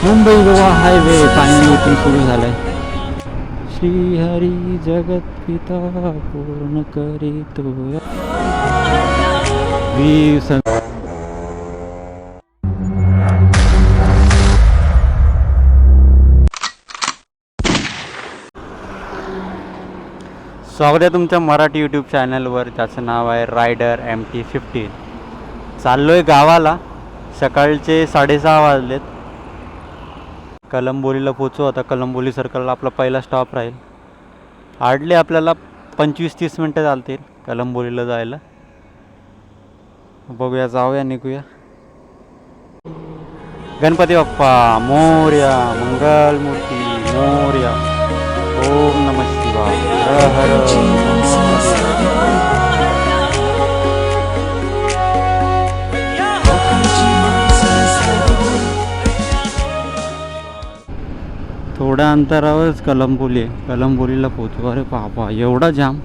Mumbai Goa highway finally इथून सुरू झालाय. श्रीहरी जगत पिता पूर्ण करीतो स्वागत आहे तुमच्या मराठी यूट्यूब चॅनलवर, ज्याचं नाव आहे रायडर MT15. चाललो आहे गावाला. सकाळचे 6:30 वाजलेत. कलंबोलीला पोचू. आता कलंबोली सर्कलला आपला पहिला स्टॉप राहील. हार्डली आपल्याला 25-30 मिनटं चालतील कलंबोलीला जायला. बघूया, जाऊया, निघूया. गणपती बाप्पा मोरया, मंगलमूर्ती मोरया. ओम नमः शिवाय. हर हर. थोड्या अंतरावरच कलंबोली आहे. कलंबोलीला पोचू. अरे बाबा, एवढा जाम.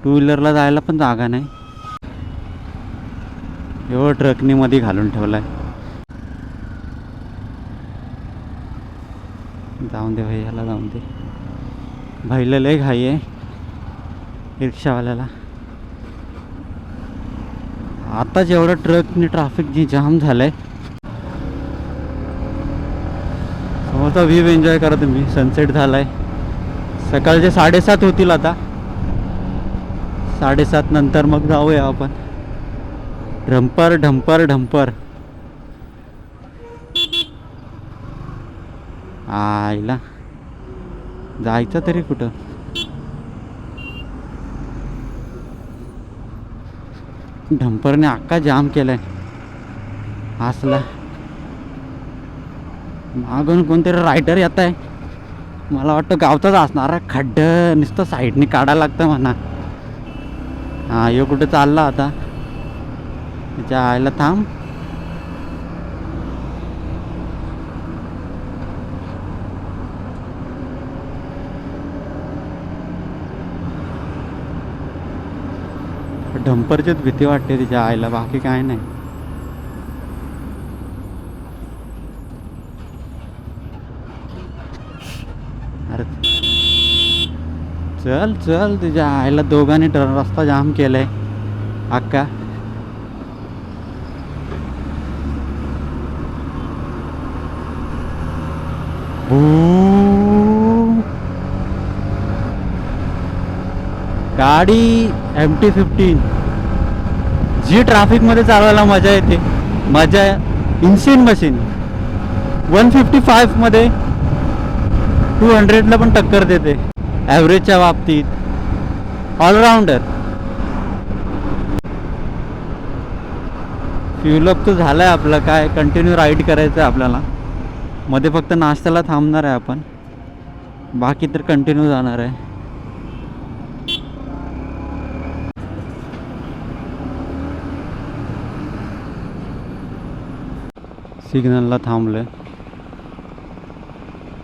टू व्हीलरला जायला पण जागा नाही. एवढं ट्रकनी मध्ये घालून ठेवलाय. जाऊन दे भाई, याला जाऊन दे. भाईला लय घाई आहे रिक्षावाल्याला. आता जेवढं ट्रकनी ट्रॅफिक जी जाम झालंय. समोरचा व्ह्यू एन्जॉय करा तुम्ही. सनसेट झालाय. सकाळचे 7:30 होतील आता. 7:30 नंतर मग जाऊया आपण. Dumper dumper dumper. आईला जायचं तरी कुठं. ढंपरने अख्खा जाम केलाय. असला मागून कोणतरी रायडर येत आहे. मला वाटतं गावचाच असणार आहे. खड्ड नुसतं साईडने काढायला लागतं म्हणा. हा, यो कुठं चालला आता. त्याच्या आईला थांब. डंपरचीच भीती वाटते तिच्या आईला, बाकी काय नाही. अरे चल चल, तुझ्या आईला. दोघांनी रस्ता जाम केलाय अक्का. गाडी MT15 जी ट्रॅफिक मध्ये चालवायला मजा येते. मजा इन्सिन मशीन. 155 मध्ये 200ला पण टक्कर देते ॲव्हरेजच्या बाबतीत. ऑलराऊंडर. फ्युल अप तर झालाय आपलं. काय कंटिन्यू राईड करायचं आहे आपल्याला. मध्ये फक्त नाश्त्याला थांबणार आहे आपण. बाकी तर कंटिन्यू जाणार आहे. सिग्नलला थांबलोय.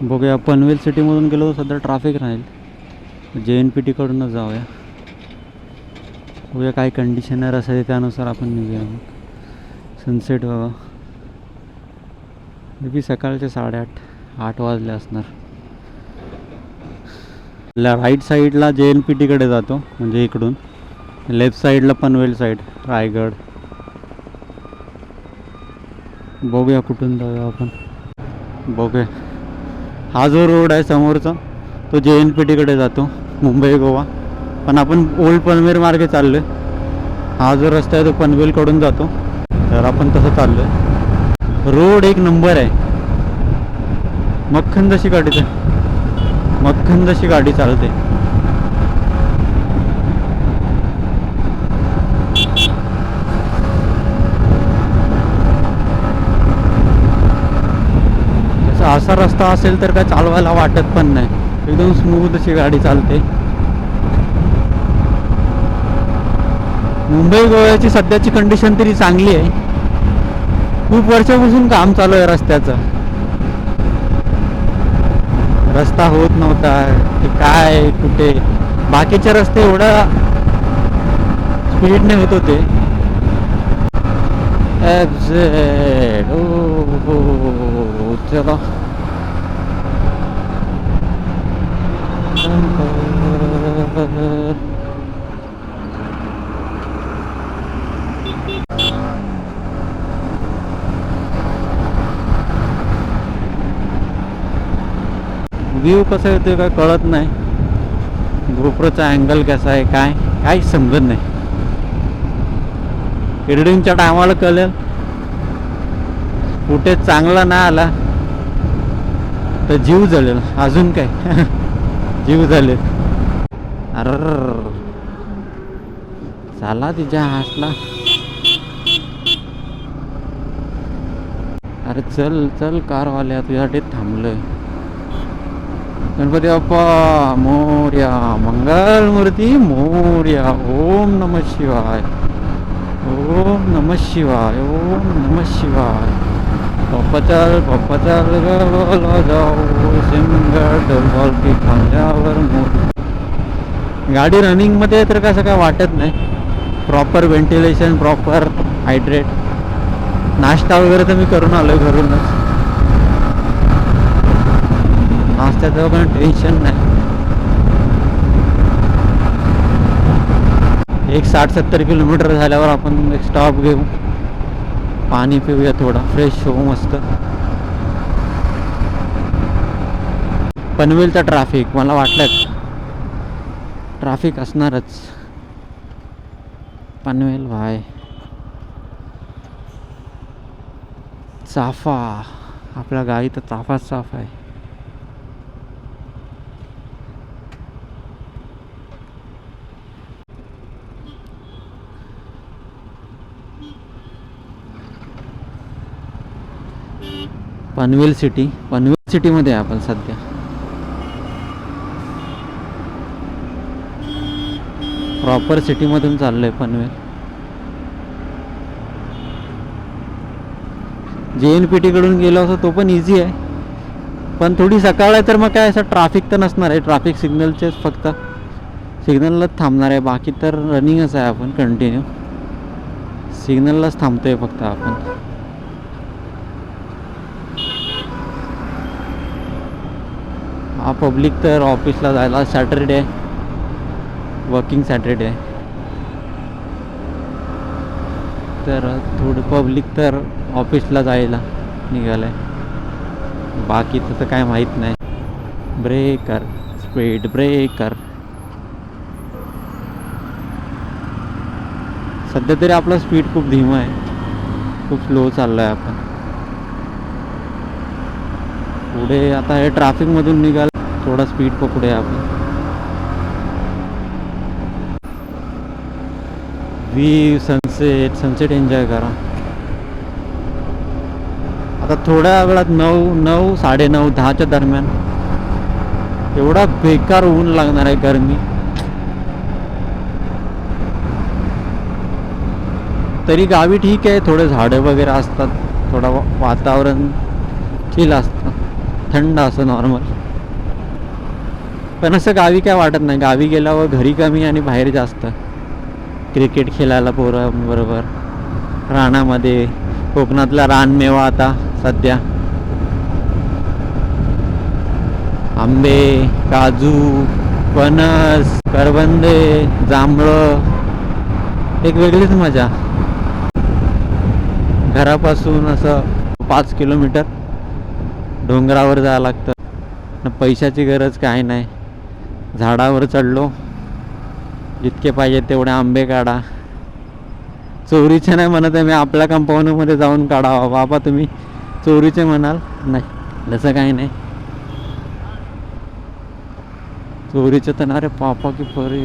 बघूया, पनवेल सिटीमधून गेलो तर सध्या ट्रॅफिक राहील. JNPT कडूनच जाऊया. बघूया काय कंडिशन आहे रस्त्याची, त्यानुसार आपण निघूया. सनसेट बाबा. मे सकाळचे 8:30 वाजले असणार. राईट साईडला JNPT कडे जातो, म्हणजे इकडून. लेफ्ट साईडला पनवेल साईड, रायगड. बघूया कुठून जाऊया आपण. बघूया. हा जो रोड आहे समोरचा, तो JNPT कडे जातो, मुंबई गोवा. पण आपण ओल्ड पनवेल मार्गे चाललो आहे. हा जो रस्ता आहे तो पनवेलकडून जातो, तर आपण तसं चाललो आहे. रोड एक नंबर आहे. मक्खन जशी गाडी चालते. असा रस्ता असेल तर काय चालवायला वाटत पण नाही. एकदम स्मूथ अशी गाडी चालते. मुंबई गोव्याची सध्याची कंडिशन तरी चांगली आहे. खूप वर्षापासून काम चालू आहे रस्त्याचं. रस्ता होत नव्हता. काय कुठे बाकीचे रस्ते एवढा स्पीडने होत होते. FZ. चलो व्ह्यू कसा येतोय काय कळत नाही. गोप्रोचा अँगल कसा आहे काय काही समजत नाही. एडिटिंगच्या टायमाला कळेल. कुठे चांगला नाही आला तर जीव जळेल. अजून काय जीव जळेल. अर चला तिच्या हासला. अरे चल चल कारवाल्या तुझ्यासाठी थांबलोय. गणपती बाप्पा मोर्या मंगलमूर्ती मोर्या. ओम नमः शिवाय ओम नमः शिवाय ओम नमः शिवाय. पप्पा चल गावाला जाऊ सिंगड की खांद्यावर मोर. गाडी रनिंगमध्ये तर कसं काय वाटत नाही. Proper ventilation proper hydrate. नाश्ता वगैरे तर मी करून आलोय घरूनच. नाश्त्याचं पण टेन्शन नाही. एक 60-70 किलोमीटर झाल्यावर आपण एक स्टॉप घेऊ. पाणी पिऊया थोडा फ्रेश होऊ मस्त. पनवेलचा ट्रॅफिक मला वाटलं ट्रॅफिक असणारच. पनवेल भाय चाफा. आपल्या गावी तर चाफाच चाफा आहे. पनवेल सिटीमध्ये आहे आपण सध्या. प्रॉपर सिटीमधून चाललोय पनवेल. JNPT कडून गेलो असं तो पण इझी आहे. पण थोडी सकाळ आहे तर मग काय असं ट्रॅफिक तर नसणार आहे. ट्रॅफिक सिग्नलचेच फक्त सिग्नललाच थांबणार आहे. बाकी तर रनिंगच आहे आपण कंटिन्यू. सिग्नललाच थांबतोय फक्त आपण. हा पब्लिक तर ऑफिसला जायला सॅटरडे वर्किंग सॅटरडे तर थोडं पब्लिक तर ऑफिसला जायला निघालंय. बाकी तसं काय माहीत नाही. Breaker speed breaker. सध्या तरी आपला स्पीड खूप धीमा आहे. खूप स्लो चाललो आहे आपण. पुढे आता हे ट्रॅफिकमधून निघाल थोडा स्पीड पकडूया आपण. सनसेट एन्जॉय करा. आता थोड्या वेळात 9, 9:30, 10च्या दरम्यान एवढा बेकार ऊन लागणार आहे. गरमी तरी गावी ठीक आहे. थोडे झाडं वगैरे असतात. थोडा वातावरण चिल असतं. थंड असं नॉर्मल. पण असं गावी काय वाटत नाही. गावी गेल्यावर घरी कमी आणि बाहेर जास्त. क्रिकेट खेळायला पोरं बरोबर रानामध्ये. कोकणातला रानमेवा आता सध्या आंबे काजू फणस करवंदे जांभळं. एक वेगळीच मजा. घरापासून असं 5 किलोमीटर डोंगरावर जावं लागतं. पैशाची गरज काय नाही. झाडावर चढलो जितके पाहिजे तेवढे आंबे काढा. चोरीचे नाही म्हणत आहे मी. आपल्या कंपाऊंडमध्ये जाऊन काढावा. बाबा तुम्ही चोरीचे म्हणाल नाही तसं काही नाही. चोरीचे तर ना रे पापा की परी.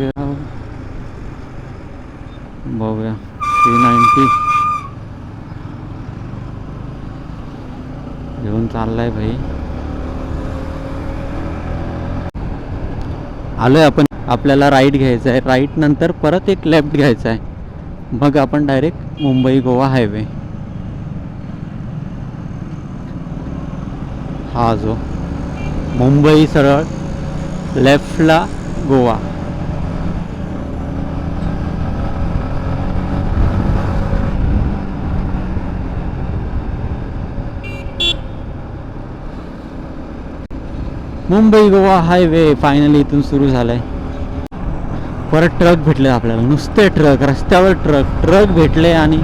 बघूया 390 घेऊन चाललाय भाई. आलोय आपण. आपल्याला राईट घ्यायचं आहे. राईट नंतर परत एक लेफ्ट घ्यायचा आहे. मग आपण डायरेक्ट मुंबई गोवा हायवे. हा जो मुंबई सरळ लेफ्टला गोवा. मुंबई गोवा हायवे फायनली इथून सुरू झालाय. परत ट्रक भेटले आपल्याला, नुसते ट्रक, रस्त्यावर ट्रक भेटले आणि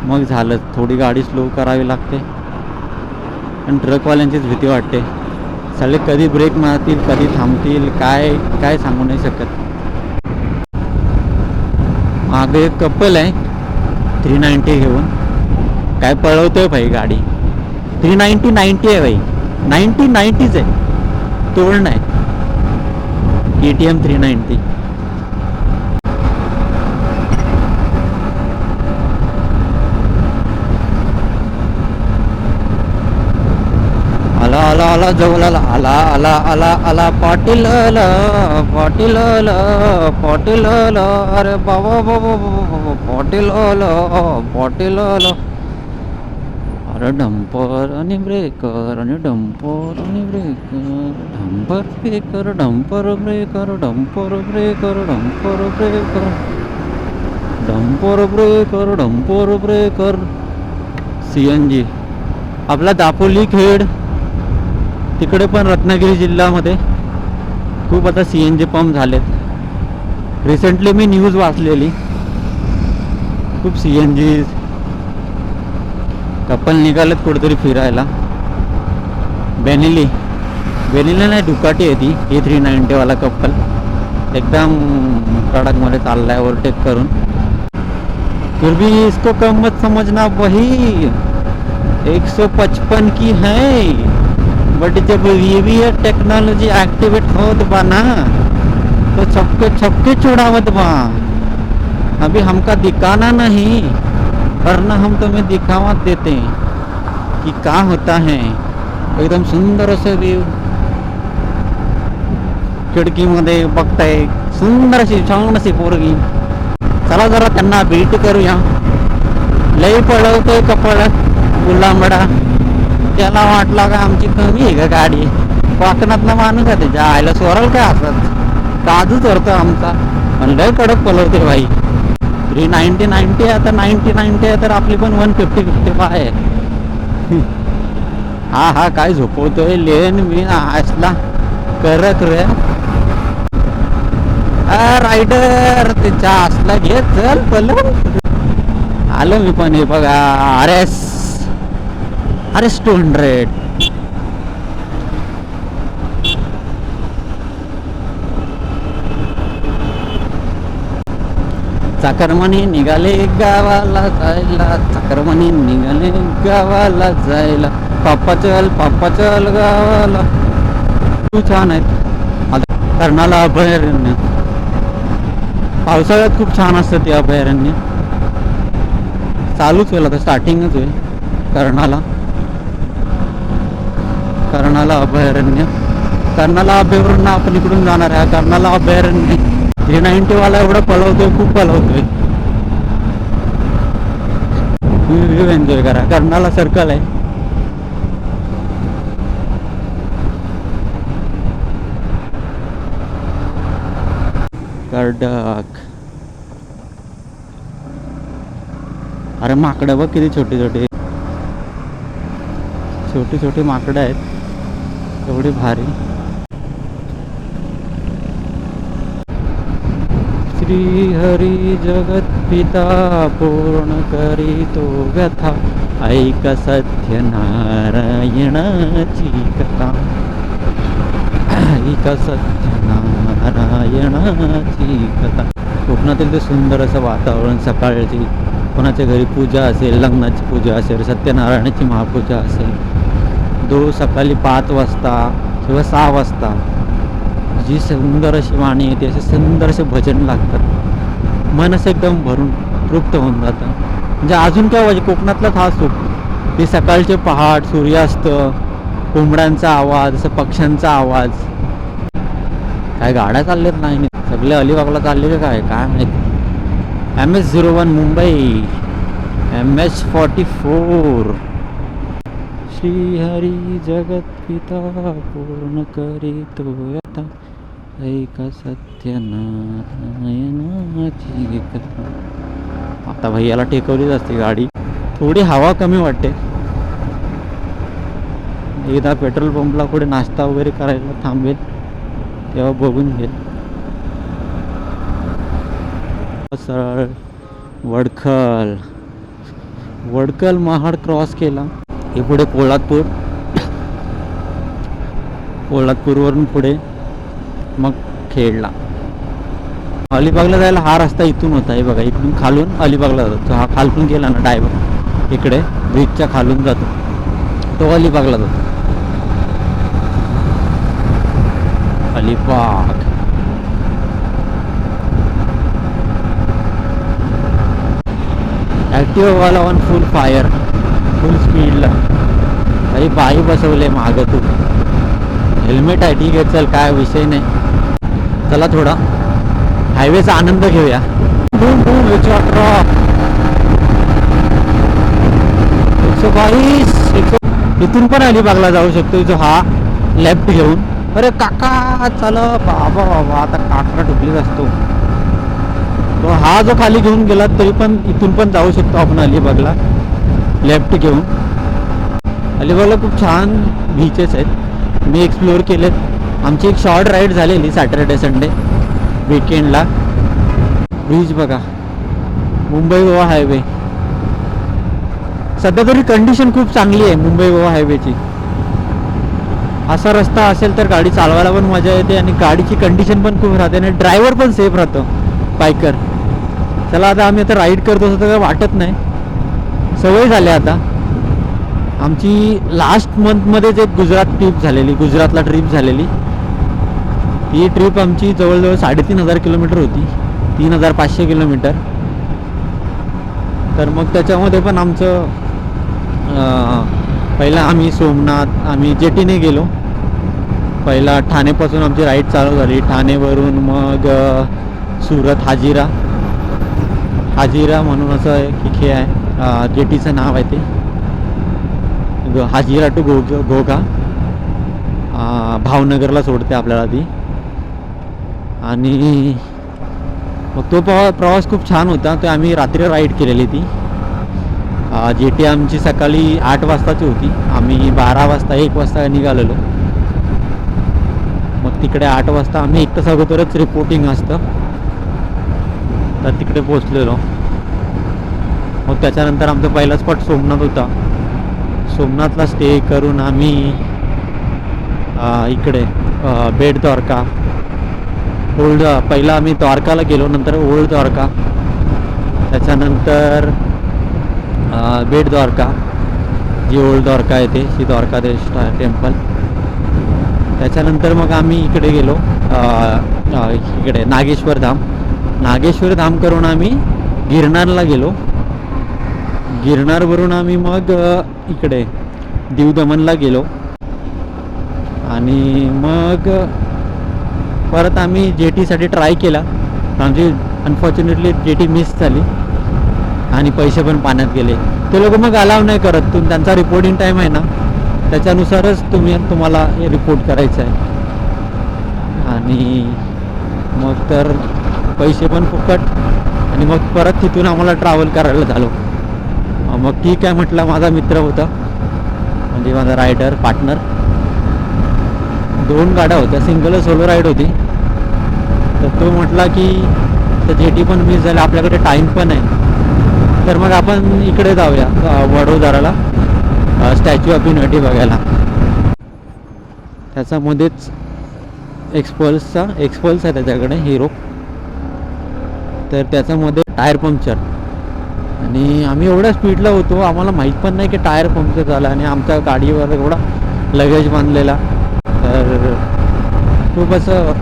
मग झालं. थोडी गाडी स्लो करावी लागते आणि ट्रकवाल्यांचीच भीती वाटते. सगळे कधी ब्रेक मारतील, कधी थांबतील, काय काय सांगू नाही शकत. मागे एक कपल आहे 390 घेऊन, काय पळवतोय भाई गाडी. 390 आहे भाई, 90च आहे, तोड नाही. KTM 390. आला आला आला जवळ आला आला आला आला आला पाटील आला पाटील आला पाटील आला. अरे बाबा बाबा बाबा पाटील आला पाटील आला. अरे डंपर आणि ब्रेकर आणि डंपर आणि breaker, dumper breaker dumper breaker dumper breaker dumper breaker dumper breaker dumper breaker. CNG आपला दापोली खेड तिकडे पण रत्नागिरी जिल्ह्यामध्ये खूप आता CNG पंप झालेत. रिसेंटली मी न्यूज वाचलेली, खूप CNG कपल निघालेत कुठेतरी फिरायला. बेनिली नाही, डुकाटी आहे ती. ही 390 वाला कपल एकदम कडकमध्ये चाललाय ओव्हरटेक करून. फिर भी इसको कम मत समझना, वही 155 की है. बट जब ये भी है टेक्नोलॉजी एक्टिवेट होत बा ना, तो छक्के छोड़ावत बा. अभी हमका दिखाना नहीं, वरना हम तुम्हें दिखावा देते कि क्या होता है. एकदम सुंदर असं व्ह्यू, खिडकीमध्ये बघताय सुंदर अशी छान अशी पोरगी. चला जरा त्यांना भेट करूया. लई पळवतोय कपळ गुलांबडा. त्याला वाटला का आमची कमी आहे का गाडी. कोकणातला माणूस आहे, त्याच्या आईला सोरल काय असत, काजू चरतो आमचा. पण लय कडक पळवते भाई. 390 आता 90 आहे तर आपली पण 150 आहे. हा काय झोपवतोय लेन मी असला करत रे. रायडर त्याच्या असला घे, चल पल. आलो मी पण. हे बघा RS 200. चाकरमानी निघाले गावाला जायला, चाकरमानी निघाले गावाला जायला. पापा चल गावाला. खूप छान आहेत. कर्नाला अभयारण्य पावसाळ्यात खूप छान असतं ते अभयारण्य. चालूच होईल आता, स्टार्टिंगच होईल. कर्नाला अभयारण्य. कर्नाला अभयारण्य आपण इकडून जाणार आहे. कर्नाला अभयारण्य 390 वाला एवढं पळवतोय, खूप पळवतोय. व्ह्यू एन्जॉय करा. कर्नाला सर्कल आहे. कर्डक. अरे माकडं बघ किती छोटे छोटे माकडं आहेत, एवढी भारी. श्री हरी जगत पिता पूर्ण करी तो व्यथा, ऐक सत्य नारायणाची कथा, ऐक सत्य नारायणाची कथा. कोकणातील ते सुंदर असं वातावरण. सकाळची कोणाच्या घरी पूजा असेल, लग्नाची पूजा असेल, सत्यनारायणाची महापूजा असेल, सकाळी 5 वाजता किंवा 6 वाजता जी सुंदर अशी वाणी येते, असे सुंदर असे भजन लागतात. मन असं एकदम भरून तृप्त होऊन जातं. म्हणजे अजून काय पाहिजे कोकणातलाच हा सुख. ते सकाळचे पहाट, सूर्यास्त, कोंबड्यांचा आवाज, असं पक्ष्यांचा आवाज. काय गाड्या चालल्यात नाही, सगळे अलिबागला चालले काय माहिती. MS01 Mumbai, MS44. श्री हरी जगत पिता पूर्ण करी तो व्यथा, ऐका सत्य नारायणाची कथा. आता भैयाला टेकवलीच असते गाडी. थोडी हवा कमी वाटते. एकदा पेट्रोल पंपला कुठे नाश्ता वगैरे करायला थांबेल तेव्हा बघून घेईल. सरळ वडखल, वडखल महाड क्रॉस केला हे पुढे पोलादपूर, पोलादपूरवरून पुढे मग खेडला. अलिबागला जायला हा रस्ता इथून होता. हे बघा इकडून खालून अलिबागला जातो. हा खालून गेला ना डायवर इकडे ब्रिजच्या खालून जातो तो अलिबागला जातो. अलिबाग ॲक्टिवावाला ऑन फुल फायर, फुल स्पीडला. काही बाई बसवले मागं तू. हेल्मेट आहे ठीक आहे चल काय विषय नाही. चला थोडा हायवेचा आनंद घेऊया. बूम बूम 118 122 इथून पण अलिबागला जाऊ शकतो जो हा लेफ्ट घेऊन. अरे काका चला बाबा बाबा आता काका डुबलीच असतो तो. हा जो खाली घेऊन गेला तरी पण इथून पण जाऊ शकतो आपण अलिबागला लेफ्ट घेऊन. अलिबागला खूप छान बीचेस आहेत मी एक्सप्लोअर केलेत. आमची एक शॉर्ट राईड झालेली सॅटर्डे संडे वीकेंडला. ब्रिज बघा मुंबई गोवा हायवे. सध्या तरी कंडिशन खूप चांगली आहे मुंबई गोवा हायवेची. असा रस्ता असेल तर गाडी चालवायला पण मजा येते आणि गाडीची कंडिशन पण खूप राहते आणि ड्रायव्हर पण सेफ राहतो बायकर. चला आता आम्ही आता राईड करतो असं तर वाटत नाही, सवय झाली आता. आमची लास्ट मंथमध्येच एक गुजरात ट्रिप झालेली, गुजरातला ट्रिप झालेली. ही ट्रिप आमची जवळजवळ 3,500 किलोमीटर होती, 3,500 किलोमीटर. तर मग त्याच्यामध्ये पण आमचं पहिला आम्ही सोमनाथ आम्ही जेटीने गेलो. पहिला ठाणेपासून आमची राईड चालू झाली. ठाणेवरून मग सुरत हाजिरा, हाजिरा म्हणून असं एक हे आहे जेटीचं नाव आहे ते. हाजिरा टू घोघा भावनगरला सोडते आपल्याला ती. आणि मग तो प्रवास खूप छान होता. ते आम्ही रात्री राईड केलेली ती. जेटी आमची सकाळी 8 वाजताची होती. आम्ही 12 वाजता 1 वाजता निघालेलो. मग तिकडे 8 वाजता आम्ही 1 तास अगोदरच रिपोर्टिंग असतं तर तिकडे पोचलेलो. मग त्याच्यानंतर आमचा पहिला स्पॉट सोमनाथ होता. सोमनाथला स्टे करून आम्ही इकडे बेट द्वारका ओल्ड, पहिला आम्ही द्वारकाला गेलो, नंतर ओल्ड द्वारका, त्याच्यानंतर बेट द्वारका जी ओल्ड द्वारका आहे ते श्री द्वारकाधीश टेम्पल. त्याच्यानंतर मग आम्ही इकडे गेलो इकडे नागेश्वर धाम. नागेश्वर धाम करून आम्ही गिरनारला गेलो. गिरनारवरून आम्ही मग इकडे दीव दमनला गेलो आणि मग परत आम्ही जेटीसाठी ट्राय केला. आमची अनफॉर्च्युनेटली जेटी मिस झाली आणि पैसे पण पाण्यात गेले. ते लोक मग अलाव नाही करत. त्यांचा रिपोर्टिंग टाईम आहे ना त्याच्यानुसारच तुम्हाला रिपोर्ट करायचं आहे. आणि मग तर पैसे पण फुकट आणि मग परत तिथून आम्हाला ट्रॅव्हल करायला झालो. मग ठीक आहे म्हटलं. माझा मित्र होता म्हणजे माझा रायडर पार्टनर. 2 गाड्या होत्या, सिंगल सोलो राईड होती. तर तो म्हटला की तर जेटी पण मिस झाली, आपल्याकडे टाईम पण आहे तर मग आपण इकडे जाऊया वडोदराला स्टॅच्यू ऑफ युनिटी बघायला. त्याच्यामध्येच एक्सपल्स आहे त्याच्याकडे हिरो. तर त्याच्यामध्ये टायर पंक्चर आणि आम्ही एवढ्या स्पीडला होतो आम्हाला माहीत पण नाही की टायर पंक्चर झाला. आणि आमच्या गाडीवर एवढा लगेज बांधलेला तर खूप असं.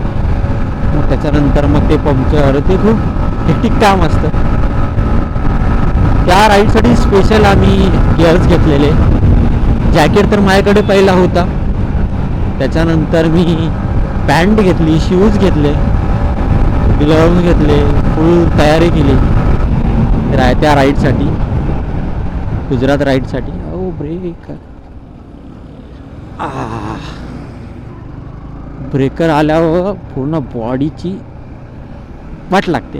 मग त्याच्यानंतर मग ते पंक्चर ते खूप हेक्टिक काम असतं. त्या राईडसाठी स्पेशल आम्ही गिअर्स घेतलेले. जॅकेट तर माझ्याकडे पहिला होता. त्याच्यानंतर मी पॅन्ट घेतली, शूज घेतले, ग्लव्ज घेतले, फुल तयारी केली त्या राईडसाठी, गुजरात राईडसाठी. ओ ब्रेकर ब्रेकर आल्यावर पूर्ण बॉडीची वाट लागते.